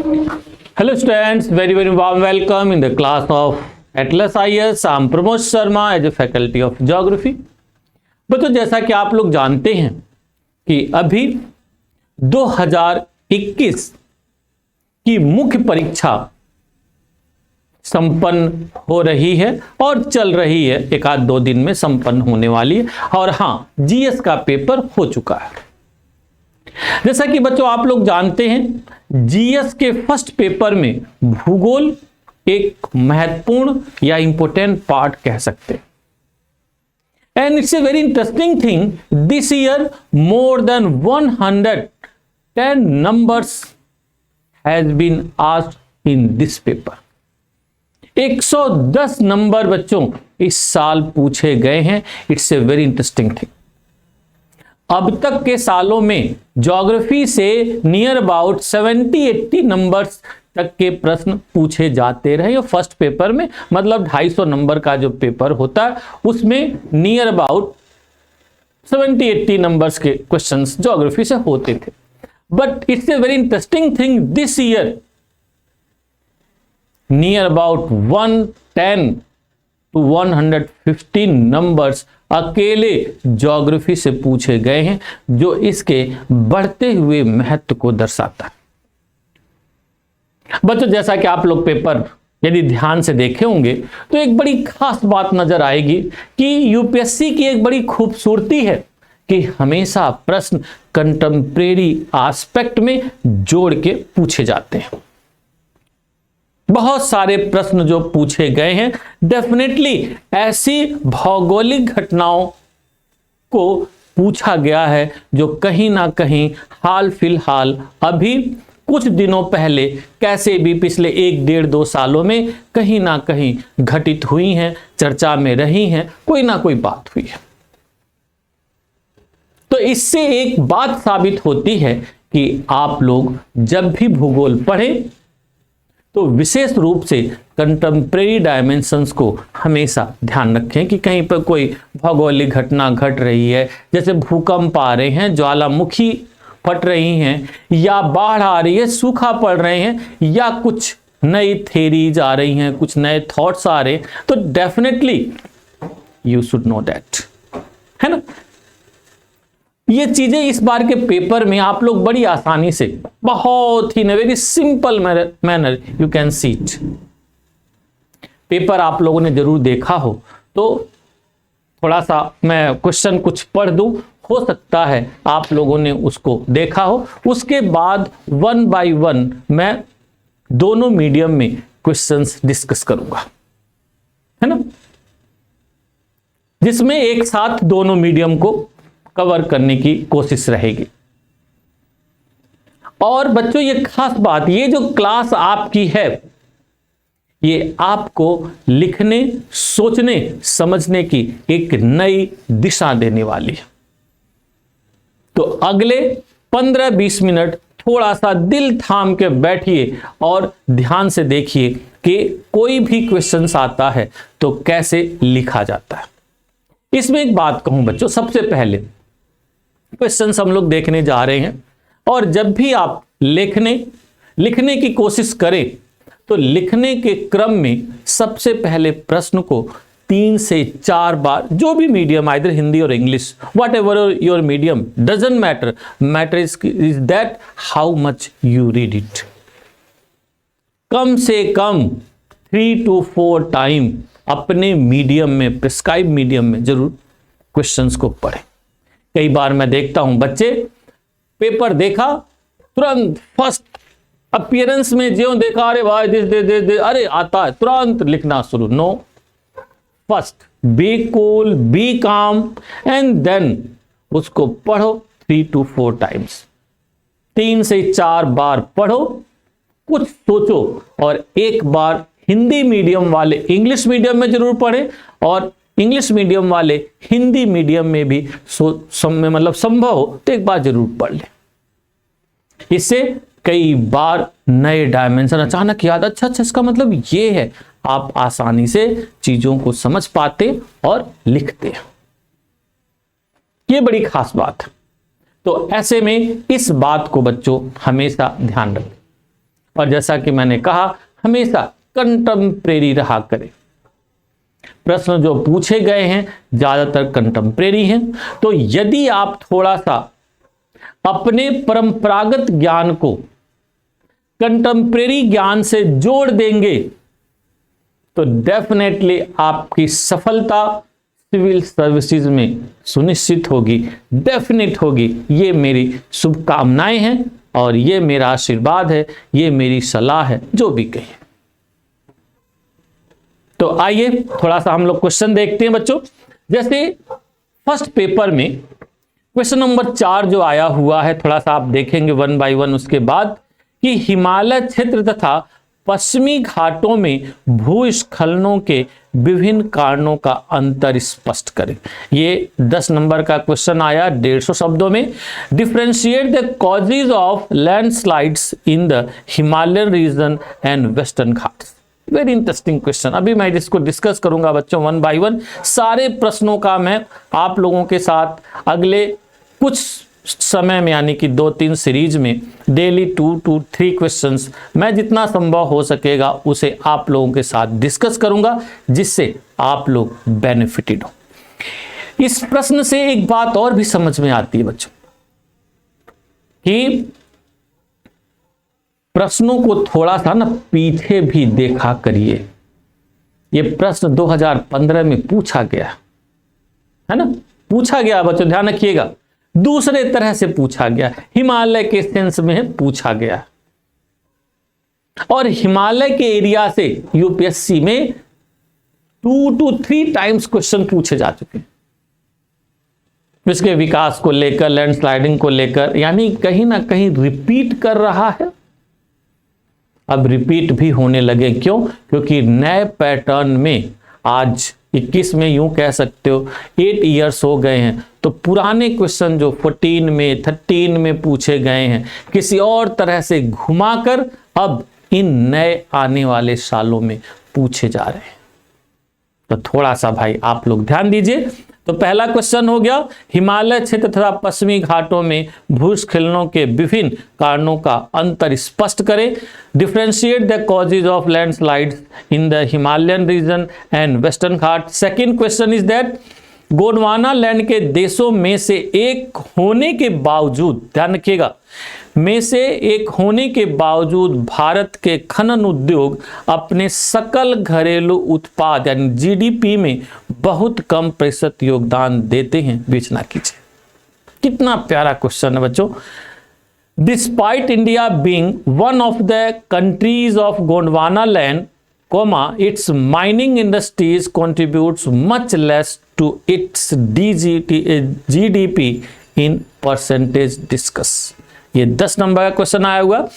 Hello students, very warm welcome in the class of Atlas IAS. I am Pramod Sharma as a faculty of geography. बच्चों, जैसा कि आप लोग जानते हैं कि अभी 2021 की मुख्य परीक्षा संपन्न हो रही है और चल रही है, एक आध दो दिन में संपन्न होने वाली है। और हाँ, जीएस का पेपर हो चुका है। जैसा कि बच्चों आप लोग जानते हैं, जीएस के फर्स्ट पेपर में भूगोल एक महत्वपूर्ण या इंपॉर्टेंट पार्ट कह सकते हैं। And it's a very interesting thing, this year more than 110 numbers has been asked in this paper. 110 number बच्चों इस साल पूछे गए हैं। It's a very interesting thing. अब तक के सालों में ज्योग्राफी से नियर अबाउट 70-80 नंबर्स तक के प्रश्न पूछे जाते रहे। फर्स्ट पेपर में मतलब 250 नंबर का जो पेपर होता है उसमें नियर अबाउट 70-80 नंबर्स के क्वेश्चंस ज्योग्राफी से होते थे। But it's a very interesting thing, this year near about 110 to 115 numbers अकेले ज्योग्राफी से पूछे गए हैं, जो इसके बढ़ते हुए महत्व को दर्शाता है। बच्चों, जैसा कि आप लोग पेपर यदि ध्यान से देखे होंगे तो एक बड़ी खास बात नजर आएगी कि यूपीएससी की एक बड़ी खूबसूरती है कि हमेशा प्रश्न कंटेम्प्रेरी एस्पेक्ट में जोड़ के पूछे जाते हैं। बहुत सारे प्रश्न जो पूछे गए हैं, डेफिनेटली ऐसी भौगोलिक घटनाओं को पूछा गया है जो कहीं ना कहीं हाल फिलहाल अभी कुछ दिनों पहले कैसे भी पिछले 1-1.5-2 सालों में कहीं ना कहीं घटित हुई हैं, चर्चा में रही हैं, कोई ना कोई बात हुई है। तो इससे एक बात साबित होती है कि आप लोग जब भी भूगोल पढ़ें तो विशेष रूप से कंटेम्प्रेरी डायमेंशंस को हमेशा ध्यान रखें कि कहीं पर कोई भौगोलिक घटना घट रही है, जैसे भूकंप आ रहे हैं, ज्वालामुखी फट रही हैं, या बाढ़ आ रही है, सूखा पड़ रहे हैं, या कुछ नई थेरीज आ रही हैं, कुछ नए थॉट्स आ रहे हैं, तो definitely you should know that, है ना। ये चीजें इस बार के पेपर में आप लोग बड़ी आसानी से, बहुत ही very simple manner you can see it. Paper आप लोगों ने जरूर देखा हो तो थोड़ा सा मैं क्वेश्चन कुछ पढ़ दूं, हो सकता है आप लोगों ने उसको देखा हो। उसके बाद 1 by 1 मैं दोनों मीडियम में क्वेश्चंस डिस्कस करूंगा, है ना, जिसमें एक साथ दोनों मीडियम को कवर करने की कोशिश रहेगी। और बच्चों, ये खास बात, ये जो क्लास आपकी है ये आपको लिखने, सोचने, समझने की एक नई दिशा देने वाली है। तो अगले 15-20 मिनट थोड़ा सा दिल थाम के बैठिए और ध्यान से देखिए कि कोई भी क्वेश्चन आता है तो कैसे लिखा जाता है। इसमें एक बात कहूं बच्चों, सबसे पहले क्वेश्चंस हम लोग देखने जा रहे हैं, और जब भी आप लिखने की कोशिश करें तो लिखने के क्रम में सबसे पहले प्रश्न को 3 से 4 बार, जो भी मीडियम, आइदर हिंदी और English, whatever your medium, doesn't matter is that how much you read it. कम से कम 3 to 4 टाइम अपने मीडियम में, प्रिस्क्राइब मीडियम में जरूर क्वेश्चंस को पढ़ें। कई बार मैं देखता हूं बच्चे पेपर देखा, तुरंत फर्स्ट अपीयरेंस में जो देखा, अरे भाई दिस अरे आता है, तुरंत लिखना शुरू। No, first be cool, be calm, and then उसको पढ़ो 3 to 4 टाइम्स। 3 से 4 बार पढ़ो, कुछ सोचो, और एक बार हिंदी मीडियम वाले इंग्लिश मीडियम में जरूर पढ़ें, और इंग्लिश मीडियम वाले हिंदी मीडियम में भी मतलब संभव हो तो एक बार जरूर पढ़ लें। इससे कई बार नए डायमेंशन अचानक याद, अच्छा इसका मतलब ये है, आप आसानी से चीजों को समझ पाते और लिखते हैं। ये बड़ी खास बात है। तो ऐसे में इस बात को बच्चों हमेशा ध्यान रखें। और जैसा कि मैंने कहा हमेशा कंटेम्परेरी रहा करें। प्रश्न जो पूछे गए हैं ज्यादातर कंटेम्परेरी हैं, तो यदि आप थोड़ा सा अपने परंपरागत ज्ञान को कंटेम्परेरी ज्ञान से जोड़ देंगे तो डेफिनेटली आपकी सफलता सिविल सर्विसेज में सुनिश्चित होगी, डेफिनेट होगी। ये मेरी शुभकामनाएं हैं और ये मेरा आशीर्वाद है, ये मेरी सलाह है, जो भी कहे। तो आइए थोड़ा सा हम लोग क्वेश्चन देखते हैं बच्चों। जैसे फर्स्ट पेपर में क्वेश्चन नंबर 4 जो आया हुआ है, थोड़ा सा आप देखेंगे वन बाय वन उसके बाद, कि हिमालय क्षेत्र तथा पश्चिमी घाटों में भूस्खलनों के विभिन्न कारणों का अंतर स्पष्ट करें। ये 10 नंबर का क्वेश्चन आया 150 शब्दों में। Differentiate the causes of landslides in the Himalayan region and Western Ghats. Very interesting question. अभी मैं इसको डिस्कस करूंगा बच्चों वन बाय वन। सारे प्रश्नों का मैं आप लोगों के साथ अगले कुछ समय में, यानी कि 2-3 सीरीज में डेली 2 to 3 क्वेश्चंस मैं जितना संभव हो सकेगा उसे आप लोगों के साथ डिस्कस करूंगा, जिससे आप लोग बेनिफिटेड हो। इस प्रश्न से एक बात और भी समझ में आती है बच्चों कि प्रश्नों को थोड़ा सा ना पीछे भी देखा करिए। ये प्रश्न 2015 में पूछा गया है ना, पूछा गया बच्चों, ध्यान रखिएगा। दूसरे तरह से पूछा गया, हिमालय के सेंस में पूछा गया, और हिमालय के एरिया से यूपीएससी में 2 to 3 टाइम्स क्वेश्चन पूछे जा चुके हैं, इसके विकास को लेकर, लैंडस्लाइडिंग को लेकर, यानी कहीं ना कहीं रिपीट कर रहा है। अब रिपीट भी होने लगे, क्यों? क्योंकि नए पैटर्न में आज 21 में यूं कह सकते हो 8 इयर्स हो गए हैं, तो पुराने क्वेश्चन जो 14 में 13 में पूछे गए हैं किसी और तरह से घुमाकर अब इन नए आने वाले सालों में पूछे जा रहे हैं। तो थोड़ा सा भाई आप लोग ध्यान दीजिए। तो पहला क्वेश्चन हो गया, हिमालय क्षेत्र तथा पश्चिमी घाटों में भूस्खलनों के विभिन्न कारणों का अंतर स्पष्ट करें। Differentiate the causes of landslides in the Himalayan region and Western Ghat. Second question is that Gondwanaland के देशों में से एक होने के बावजूद, ध्यान रखिएगा, में से एक होने के बावजूद भारत के खनन उद्योग अपने सकल घरेलू उत्पाद यानी जीडीपी में बहुत कम प्रतिशत योगदान देते हैं। विवेचना कीजिए। कितना प्यारा क्वेश्चन है बच्चों। Despite India being one of the countries of Gondwana land, its mining industries contributes much less to its GDP in percentage discuss। ये 10 नंबर का क्वेश्चन आया हुआ।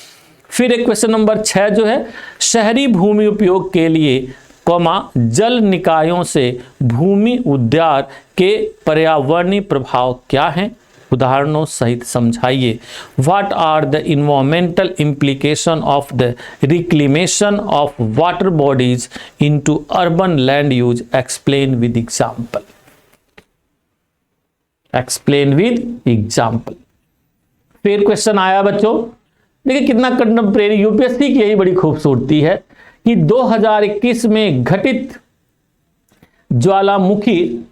फिर एक क्वेश्चन नंबर 6 जो है, शहरी भूमि उपयोग के लिए जल निकायों से भूमि उद्यार के पर्यावरणीय प्रभाव क्या हैं, उदाहरणों सहित समझाइए। What are the environmental implication of the reclamation of water bodies into urban land use, explain with example. Explain with example. फिर क्वेश्चन आया बच्चों, देखिए कितना कंटेम्परेरी। यूपीएससी की यही बड़ी खूबसूरती है कि 2021 में घटित ज्वालामुखी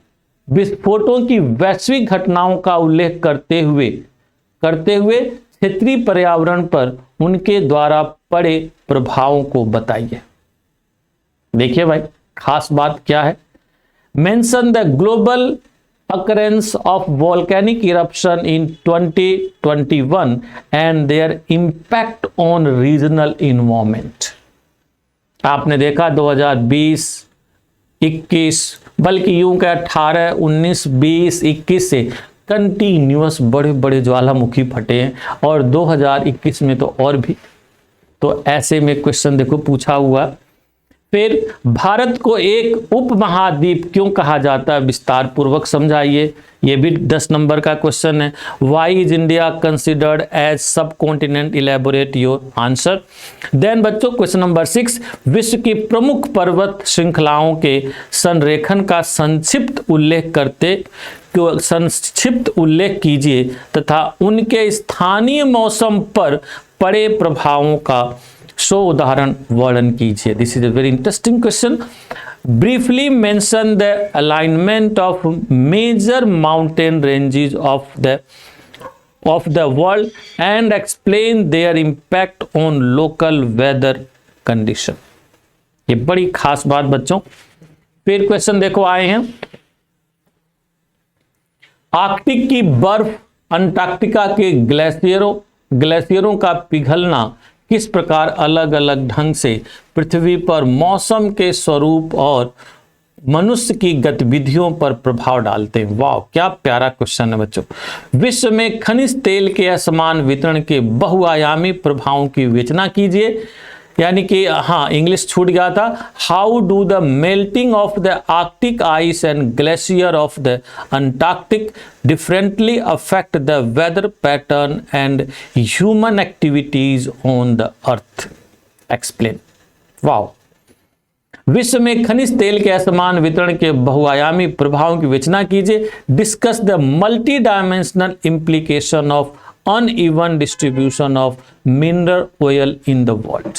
विस्फोटों की वैश्विक घटनाओं का उल्लेख करते हुए क्षेत्रीय पर्यावरण पर उनके द्वारा पड़े प्रभावों को बताइए। देखिए भाई खास बात क्या है। Mention the global occurrence of volcanic eruption in 2021 and their impact on regional environment। आपने देखा 2020, 21, बल्कि यूं का 18, 19, 20, 21 से कंटिन्यूअस बड़े बड़े ज्वालामुखी फटे हैं, और 2021 में तो और भी। तो ऐसे में क्वेश्चन देखो पूछा हुआ। फिर भारत को एक उपमहाद्वीप क्यों कहा जाता है, विस्तार पूर्वक समझाइए। ये भी 10 नंबर का क्वेश्चन है। Why is India considered as subcontinent, elaborate your answer. Then बच्चों क्वेश्चन नंबर 6, विश्व की प्रमुख पर्वत श्रृंखलाओं के संरेखन का संक्षिप्त उल्लेख कीजिए तथा उनके स्थानीय मौसम पर पड़े प्रभावों का सो उदाहरण वर्णन कीजिए। This is a very interesting question. Briefly mention the alignment of major mountain ranges of the world and explain their impact on local weather condition। ये बड़ी खास बात बच्चों। फिर क्वेश्चन देखो आए हैं, आर्कटिक की बर्फ अंटार्कटिका के ग्लेशियरों का पिघलना किस प्रकार अलग अलग ढंग से पृथ्वी पर मौसम के स्वरूप और मनुष्य की गतिविधियों पर प्रभाव डालते हैं। वाह, क्या प्यारा क्वेश्चन है बच्चों। विश्व में खनिज तेल के असमान वितरण के बहुआयामी प्रभावों की विवेचना कीजिए। यानी कि हाँ, इंग्लिश छूट गया था। How do the melting of the Arctic ice and glacier of the Antarctic differently affect the weather pattern and human activities on the earth, explain. वाह, विश्व में खनिज तेल के असमान वितरण के बहुआयामी प्रभावों की विवेचना कीजिए। Discuss the multi dimensional implication of uneven distribution of mineral oil in the world.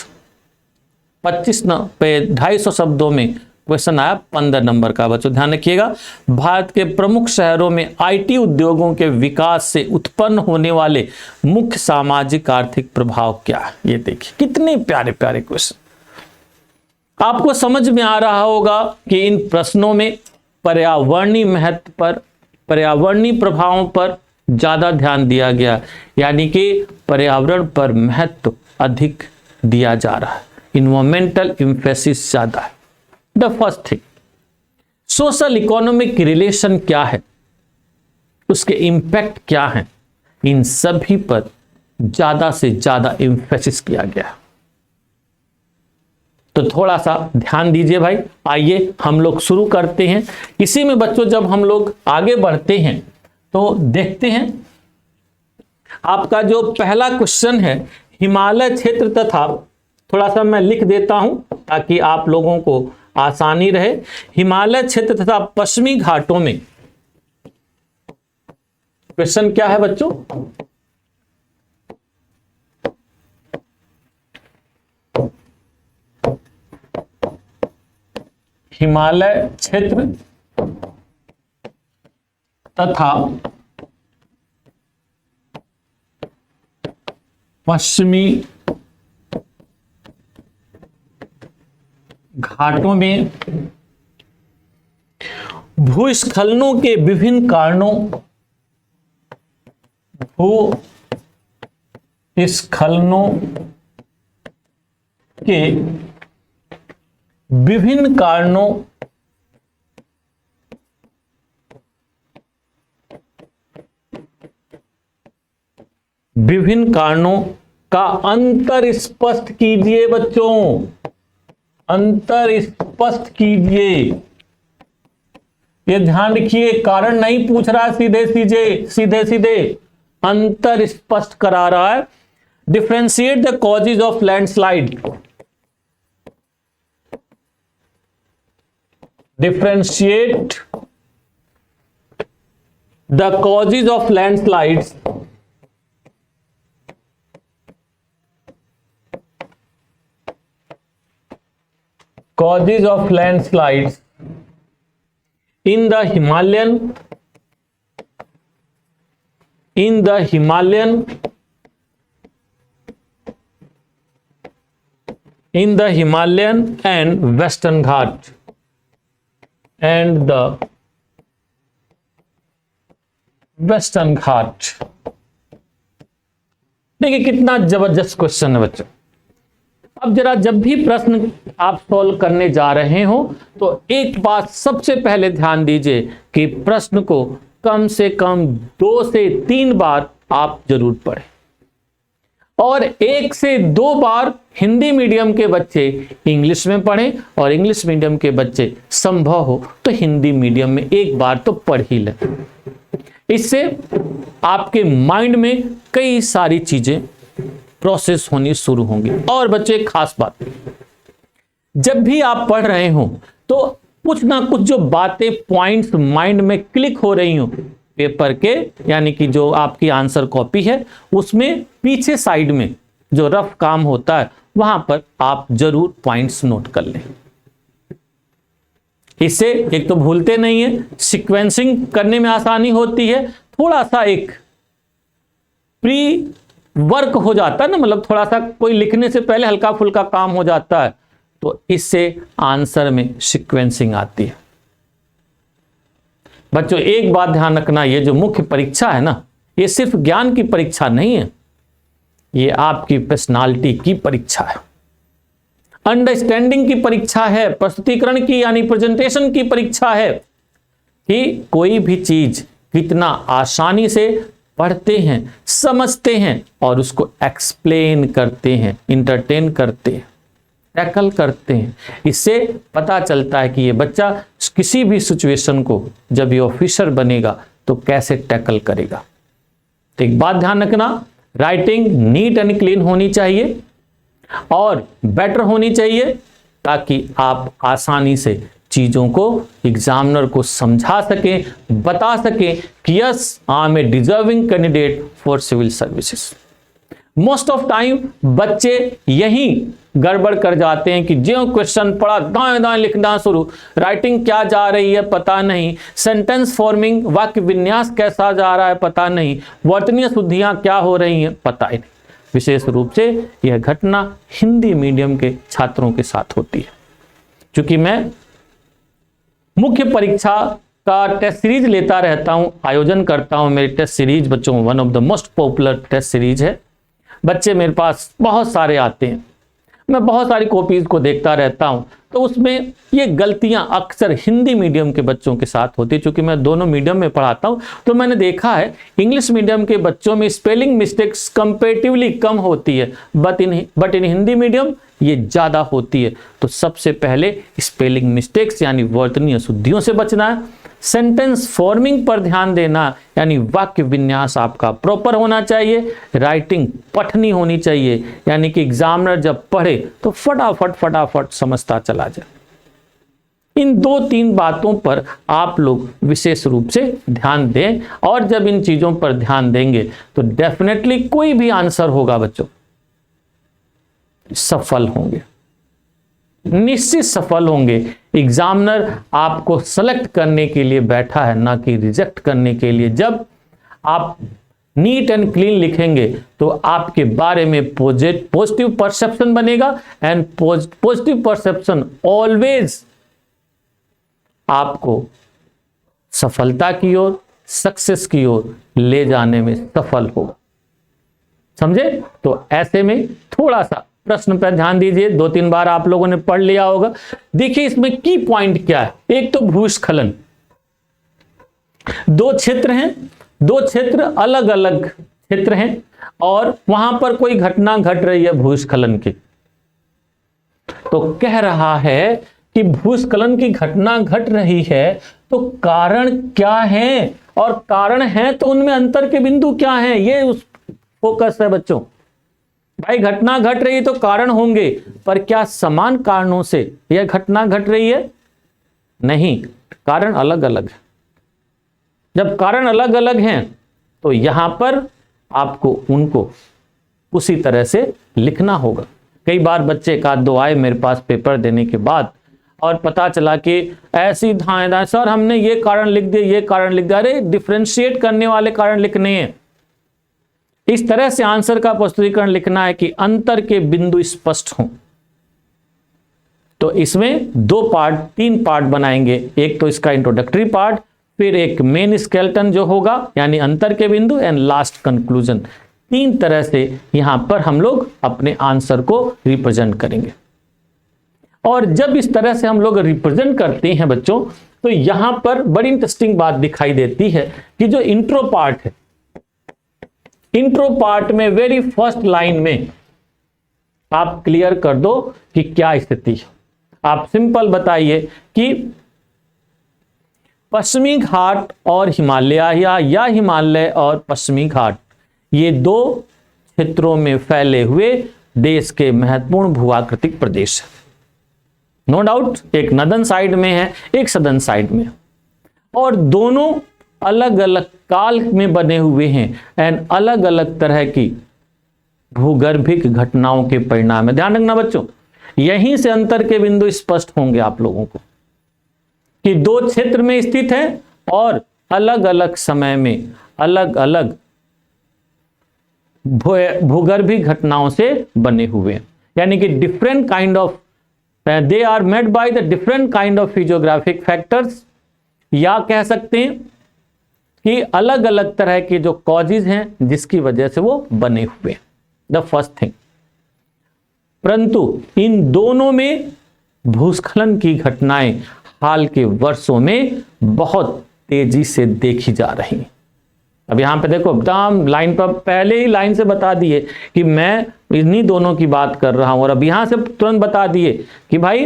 250 शब्दों में क्वेश्चन आया, 15 नंबर का बच्चों ध्यान रखिएगा। भारत के प्रमुख शहरों में आईटी उद्योगों के विकास से उत्पन्न होने वाले मुख्य सामाजिक आर्थिक प्रभाव क्या है। ये देखिए कितने प्यारे प्यारे क्वेश्चन। आपको समझ में आ रहा होगा कि इन प्रश्नों में पर्यावरणीय महत्व पर, पर्यावरणीय प्रभावों पर ज्यादा ध्यान दिया गया, यानी कि पर्यावरण पर महत्व अधिक दिया जा रहा है, इन्वायरमेंटल एम्फेसिस ज्यादा है। The first thing, social economic relation क्या है, उसके इंपैक्ट क्या है, इन सभी पर ज्यादा से ज्यादा एम्फेसिस किया गया है। तो थोड़ा सा ध्यान दीजिए भाई। आइए हम लोग शुरू करते हैं। इसी में बच्चों जब हम लोग आगे बढ़ते हैं तो देखते हैं आपका जो पहला क्वेश्चन है, हिमालय क्षेत्र तथा, थोड़ा सा मैं लिख देता हूं ताकि आप लोगों को आसानी रहे। हिमालय क्षेत्र तथा पश्चिमी घाटों में, क्वेश्चन क्या है बच्चों, हिमालय क्षेत्र तथा पश्चिमी घाटों में भूस्खलनों के विभिन्न कारणों, भूस्खलनों के विभिन्न कारणों का अंतर स्पष्ट कीजिए बच्चों, अंतर स्पष्ट कीजिए। ये ध्यान रखिए, कारण नहीं पूछ रहा सीधे अंतर स्पष्ट करा रहा है। Differentiate the causes of landslide, differentiate the causes of landslides in the Himalayan and Western Ghat and the Western Ghat। देखिए कितना जबरदस्त क्वेश्चन है बच्चों। अब जरा जब भी प्रश्न आप सॉल्व करने जा रहे हो तो एक बात सबसे पहले ध्यान दीजिए कि प्रश्न को कम से कम 2 से 3 बार आप जरूर पढ़ें, और 1 से 2 बार हिंदी मीडियम के बच्चे इंग्लिश में पढ़ें और इंग्लिश मीडियम के बच्चे संभव हो तो हिंदी मीडियम में 1 बार तो पढ़ ही लें। इससे आपके माइंड में कई सारी चीजें प्रोसेस होनी शुरू होंगी। और बच्चे एक खास बात, जब भी आप पढ़ रहे हो तो कुछ ना कुछ जो बातें, पॉइंट्स माइंड में क्लिक हो रही हो पेपर के, यानी कि जो आपकी आंसर कॉपी है उसमें पीछे साइड में जो रफ काम होता है वहां पर आप जरूर पॉइंट्स नोट कर लें। इससे एक तो भूलते नहीं है, सीक्वेंसिंग करने में आसानी होती है, थोड़ा सा एक प्री वर्क हो जाता है ना, मतलब थोड़ा सा कोई लिखने से पहले हल्का फुल्का काम हो जाता है, तो इससे आंसर में सीक्वेंसिंग आती है। बच्चों एक बात ध्यान रखना, ये जो मुख्य परीक्षा है ना, ये सिर्फ ज्ञान की परीक्षा नहीं है, ये आपकी पर्सनालिटी की परीक्षा है, अंडरस्टैंडिंग की परीक्षा है, प्रस्तुतिकरण की यानी प्रेजेंटेशन की परीक्षा है कि कोई भी चीज कितना आसानी से पढ़ते हैं, समझते हैं और उसको एक्सप्लेन करते हैं, इंटरटेन करते हैं, टैकल करते हैं। इससे पता चलता है कि ये बच्चा किसी भी सिचुएशन को जब ये ऑफिसर बनेगा तो कैसे टैकल करेगा। तो एक बात ध्यान रखना, राइटिंग नीट एंड क्लीन होनी चाहिए और बेटर होनी चाहिए, ताकि आप आसानी से चीजों को एग्जामिनर को समझा सकें, बता सकें कि yes I am a deserving candidate for civil services. Most of time बच्चे यही गड़बड़ कर जाते हैं कि जो क्वेश्चन पढ़ा दाएं दाएं लिखना शुरू, राइटिंग क्या जा रही है पता नहीं, सेंटेंस फॉर्मिंग वाक्य विन्यास कैसा जा रहा है पता नहीं, वर्तनीय शुद्धियां क्या हो रही हैं पता ही नहीं। विशेष रूप से यह घटना हिंदी मीडियम के छात्रों के साथ होती है। क्योंकि मैं मुख्य परीक्षा का टेस्ट सीरीज लेता रहता हूं, आयोजन करता हूं, मेरी टेस्ट सीरीज बच्चों one of the most popular test series है। बच्चे मेरे पास बहुत सारे आते हैं, मैं बहुत सारी कॉपीज को देखता रहता हूं, तो उसमें ये गलतियां अक्सर हिंदी मीडियम के बच्चों के साथ होती है। चूंकि मैं दोनों मीडियम में पढ़ाता हूं तो मैंने देखा है इंग्लिश मीडियम के बच्चों में स्पेलिंग मिस्टेक्स कंपैरेटिवली कम होती है, बट इन हिंदी मीडियम ये ज्यादा होती है। तो सबसे पहले स्पेलिंग मिस्टेक्स यानी वर्तनीय शुद्धियों से बचना है, सेंटेंस फॉर्मिंग पर ध्यान देना, यानी वाक्य विन्यास आपका प्रॉपर होना चाहिए, राइटिंग पठनी होनी चाहिए, यानी कि एग्जामिनर जब पढ़े तो फटाफट समझता चला जाए। इन 2-3 बातों पर आप लोग विशेष रूप से ध्यान दें, और जब इन चीजों पर ध्यान देंगे तो डेफिनेटली कोई भी आंसर होगा बच्चों सफल होंगे, निश्चित सफल होंगे। एग्जामिनर आपको सेलेक्ट करने के लिए बैठा है, ना कि रिजेक्ट करने के लिए। जब आप नीट एंड क्लीन लिखेंगे तो आपके बारे में पॉजिटिव परसेप्शन बनेगा, एंड पॉजिटिव परसेप्शन ऑलवेज आपको सफलता की ओर, सक्सेस की ओर ले जाने में सफल होगा। समझे? तो ऐसे में थोड़ा सा प्रश्न पर ध्यान दीजिए, 2-3 बार आप लोगों ने पढ़ लिया होगा। देखिए इसमें की पॉइंट क्या है। एक तो भूस्खलन, 2 क्षेत्र हैं, 2 क्षेत्र अलग अलग क्षेत्र हैं और वहां पर कोई घटना घट रही है भूस्खलन की। तो कह रहा है कि भूस्खलन की घटना घट रही है तो कारण क्या है, और कारण है तो उनमें अंतर के बिंदु क्या हैं, ये उस फोकस है बच्चों। भाई घटना घट रही है तो कारण होंगे, पर क्या समान कारणों से यह घटना घट रही है? नहीं, कारण अलग अलग है। जब कारण अलग अलग हैं तो यहां पर आपको उनको उसी तरह से लिखना होगा। कई बार बच्चे का 2 आए मेरे पास पेपर देने के बाद और पता चला कि ऐसी धाएं सर हमने ये कारण लिख दिया, ये कारण लिख दिया। अरे डिफरेंशिएट करने वाले कारण लिखने हैं। इस तरह से आंसर का प्रस्तुतिकरण लिखना है कि अंतर के बिंदु स्पष्ट हों। तो इसमें 3 पार्ट बनाएंगे। एक तो इसका इंट्रोडक्टरी पार्ट, फिर एक मेन स्केलेटन जो होगा यानी अंतर के बिंदु, एंड लास्ट कंक्लूजन। 3 तरह से यहां पर हम लोग अपने आंसर को रिप्रेजेंट करेंगे। और जब इस तरह से हम लोग रिप्रेजेंट करते हैं बच्चों, तो यहां पर बड़ी इंटरेस्टिंग बात दिखाई देती है कि जो इंट्रो पार्ट है, इंट्रो पार्ट में वेरी फर्स्ट लाइन में आप क्लियर कर दो कि क्या स्थिति है। आप सिंपल बताइए कि पश्चिमी घाट और हिमालय या हिमालय और पश्चिमी घाट, ये 2 क्षेत्रों में फैले हुए देश के महत्वपूर्ण भूआकृतिक प्रदेश है। नो डाउट, एक नदन साइड में है, एक सदन साइड में, और दोनों अलग अलग काल में बने हुए हैं एंड अलग अलग तरह की भूगर्भिक घटनाओं के परिणाम है। ध्यान रखना बच्चों, यहीं से अंतर के बिंदु स्पष्ट होंगे आप लोगों को कि दो क्षेत्र में स्थित है और अलग अलग समय में अलग अलग भूगर्भिक घटनाओं से बने हुए हैं। यानी कि different kind of, they are made by the different kind of physiographic factors, या कह सकते हैं कि अलग अलग तरह के जो कॉजेज हैं जिसकी वजह से वो बने हुए हैं। द फर्स्ट थिंग, परंतु इन दोनों में भूस्खलन की घटनाएं हाल के वर्षों में बहुत तेजी से देखी जा रही हैं। अब यहां पे देखो एकदम लाइन पर पहले ही लाइन से बता दिए कि मैं इन्हीं दोनों की बात कर रहा हूं, और अब यहां से तुरंत बता दिए कि भाई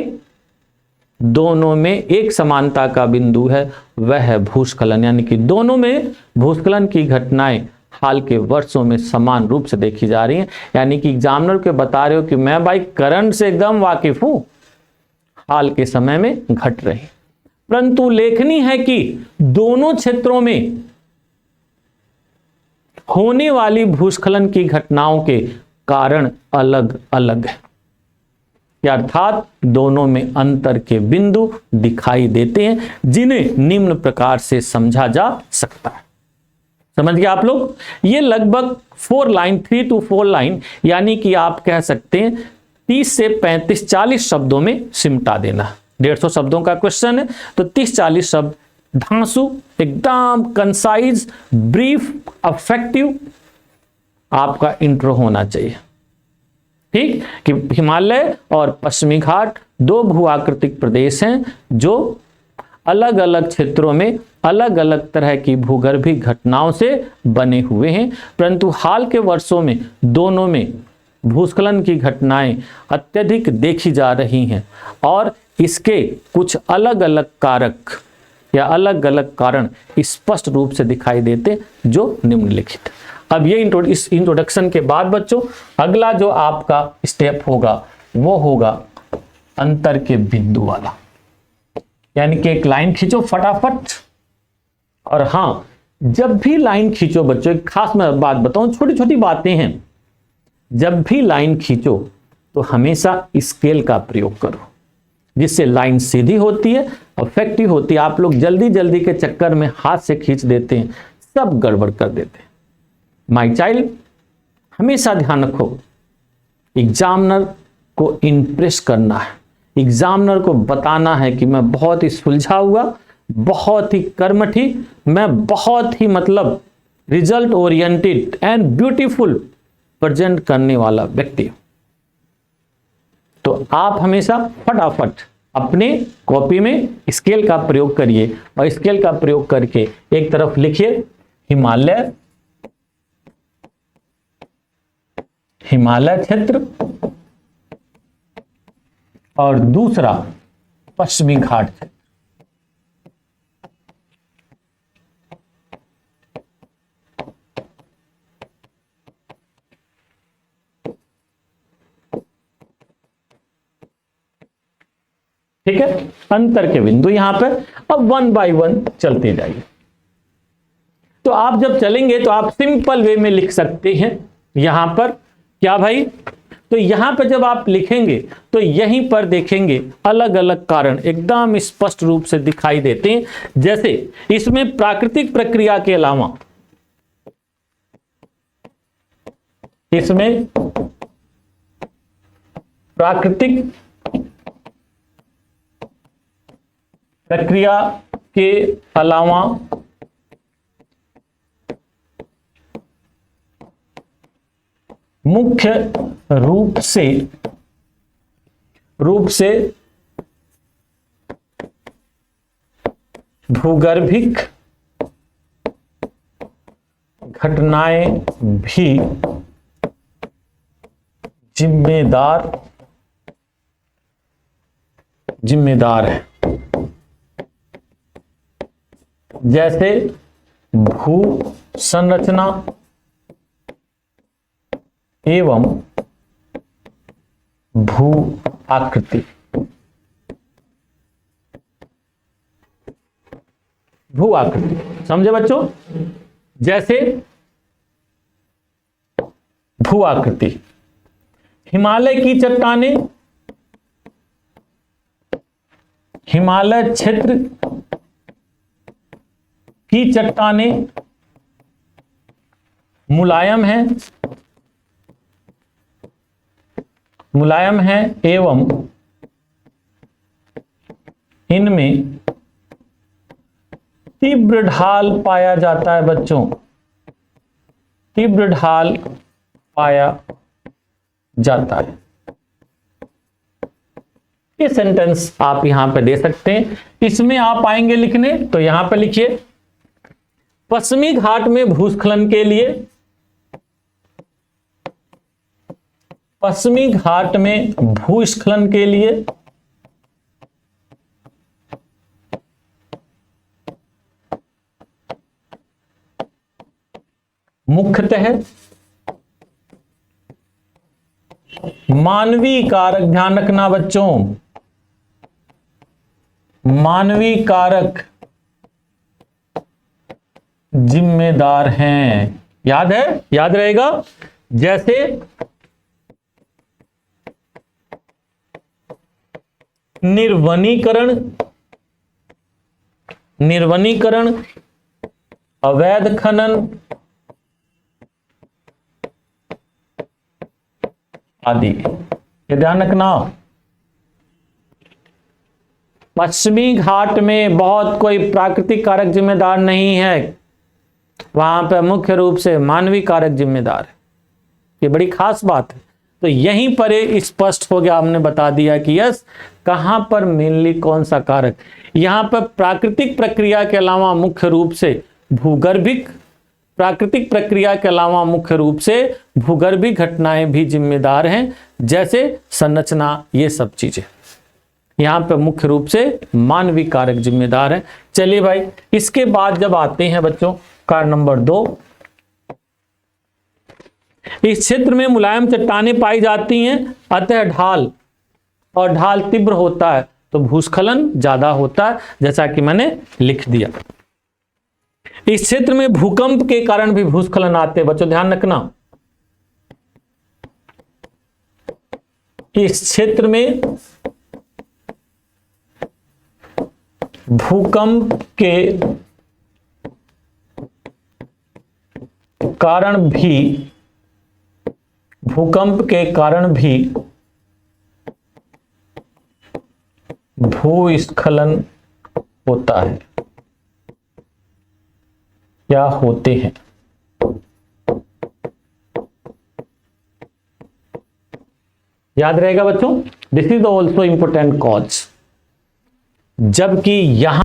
दोनों में एक समानता का बिंदु है, वह है भूस्खलन। यानी कि दोनों में भूस्खलन की घटनाएं हाल के वर्षों में समान रूप से देखी जा रही हैं। यानी कि एग्जामिनर के बता रहे हो कि मैं भाई करंट से एकदम वाकिफ हूं, हाल के समय में घट रही। परंतु लेखनी है कि दोनों क्षेत्रों में होने वाली भूस्खलन की घटनाओं के कारण अलग अलग है, अर्थात दोनों में अंतर के बिंदु दिखाई देते हैं, जिन्हें निम्न प्रकार से समझा जा सकता है। समझ गए आप लोग? ये लगभग 4 लाइन, 3 to 4 लाइन, यानी कि आप कह सकते हैं 30 से 35, 40 शब्दों में सिमटा देना। 150 शब्दों का क्वेश्चन है, तो 30-40 शब्द धांसू, एकदम कंसाइज, ब्रीफ, अफेक्टिव आपका इंट्रो होना चाहिए। ठीक, कि हिमालय और पश्चिमी घाट दो भूआकृतिक प्रदेश हैं जो अलग अलग क्षेत्रों में अलग अलग तरह की भूगर्भिक घटनाओं से बने हुए हैं, परंतु हाल के वर्षों में दोनों में भूस्खलन की घटनाएं अत्यधिक देखी जा रही हैं, और इसके कुछ अलग अलग कारक या अलग अलग कारण स्पष्ट रूप से दिखाई देते जो निम्नलिखित। अब ये इस इंट्रोडक्शन के बाद बच्चों अगला जो आपका स्टेप होगा वो होगा अंतर के बिंदु वाला। यानी कि एक लाइन खींचो फटाफट, और हाँ, जब भी लाइन खींचो बच्चों, एक खास मैं बात बताऊं, छोटी छोटी बातें हैं, जब भी लाइन खींचो तो हमेशा स्केल का प्रयोग करो, जिससे लाइन सीधी होती है, इफेक्टिव होती है। आप लोग जल्दी जल्दी के चक्कर में हाथ से खींच देते हैं, सब गड़बड़ कर देते हैं। माय चाइल्ड, हमेशा ध्यान रखो, एग्जामिनर को इंप्रेस करना है, एग्जामिनर को बताना है कि मैं बहुत ही सुलझा हुआ, बहुत ही कर्मठी, मैं बहुत ही मतलब result oriented and beautiful present करने वाला व्यक्ति हूं। तो आप हमेशा फटाफट अपने कॉपी में स्केल का प्रयोग करिए, और स्केल का प्रयोग करके एक तरफ लिखिए हिमालय, हिमालय क्षेत्र, और दूसरा पश्चिमी घाट क्षेत्र। ठीक है, अंतर के बिंदु यहां पर। अब 1 by 1 चलते जाइए। तो आप जब चलेंगे तो आप सिंपल वे में लिख सकते हैं यहां पर क्या भाई, तो यहां पर जब आप लिखेंगे तो यहीं पर देखेंगे अलग अलग कारण एकदम स्पष्ट रूप से दिखाई देते हैं। जैसे इसमें प्राकृतिक प्रक्रिया के अलावा इसमें प्राकृतिक प्रक्रिया के अलावा मुख्य रूप से भूगर्भिक घटनाएं भी जिम्मेदार है। जैसे भू संरचना एवं भू आकृति। भू आकृति समझे बच्चों? जैसे भू आकृति। हिमालय की चट्टानें, हिमालय क्षेत्र की चट्टानें मुलायम है एवं इनमें तीव्र ढाल पाया जाता है बच्चों, तीव्र ढाल पाया जाता है। ये सेंटेंस आप यहां पे दे सकते हैं। इसमें आप आएंगे लिखने तो यहां पे लिखिए, पश्चिमी घाट में भूस्खलन के लिए, पश्चिमी घाट में भूस्खलन के लिए मुख्यतः मानवीय कारक, ध्यान रखना बच्चों, मानवीय कारक जिम्मेदार हैं। याद है, याद रहेगा। जैसे निर्वनीकरण, अवैध खनन आदि, ये ध्यान रखना। पश्चिमी घाट में बहुत कोई प्राकृतिक कारक जिम्मेदार नहीं है, वहां पर मुख्य रूप से मानवीय कारक जिम्मेदार है। ये बड़ी खास बात है। तो यहीं पर स्पष्ट हो गया, हमने बता दिया कि यस कहां पर मेनली कौन सा कारक। यहां पर प्राकृतिक प्रक्रिया के अलावा मुख्य रूप से भूगर्भिक, प्राकृतिक प्रक्रिया के अलावा मुख्य रूप से भूगर्भिक घटनाएं भी जिम्मेदार हैं, जैसे संरचना, ये सब चीजें। यहां पर मुख्य रूप से मानवीय कारक जिम्मेदार हैं। चलिए भाई, इसके बाद जब आते हैं बच्चों कार नंबर 2, इस क्षेत्र में मुलायम चट्टानें पाई जाती हैं, अतः ढाल और ढाल तीव्र होता है तो भूस्खलन ज्यादा होता है, जैसा कि मैंने लिख दिया। इस क्षेत्र में भूकंप के कारण भी भूस्खलन आते हैं बच्चों, ध्यान रखना। इस क्षेत्र में भूकंप के कारण भी भूस्खलन होता है या होते हैं। याद रहेगा बच्चों, this is also important cause. जबकि यहां